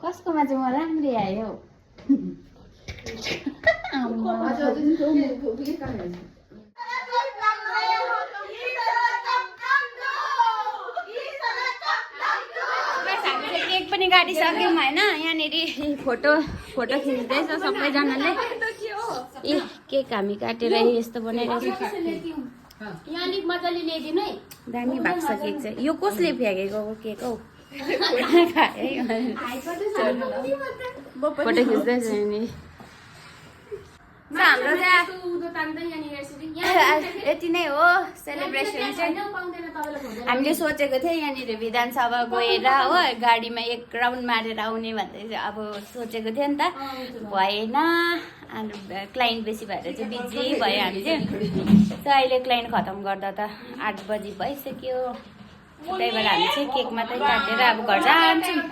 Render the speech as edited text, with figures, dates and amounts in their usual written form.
कसकोमा चाहिँ म राम्रै आयो केक पनि काटिसक्यौँ होइन यहाँनिर फोटो खिच्दैछ सबैजनाले ए केक हामी काटेर यस्तो बनाइरहेको यहाँ अलिक मजाले ल्याइदिनु है दामी भएको छ केक चाहिँ यो कसले फ्याँकेको केक हौ फोटो खिच्दैछ नि हाम्रो यति नै हो सेलिब्रेसन चाहिँ हामीले सोचेको थियौँ यहाँनिर विधानसभा गएर हो गाडीमा एक राउन्ड मारेर आउने भन्दै अब सोचेको थियो नि त भएन अनि क्लाइन्ट बेसी भएर चाहिँ बिजी भयो हामी चाहिँ अहिले क्लाइन्ट खतम गर्दा त 8 बजी भइसक्यो त्यही भएर हामी चाहिँ केक मात्रै काटेर अब घर जान्छौँ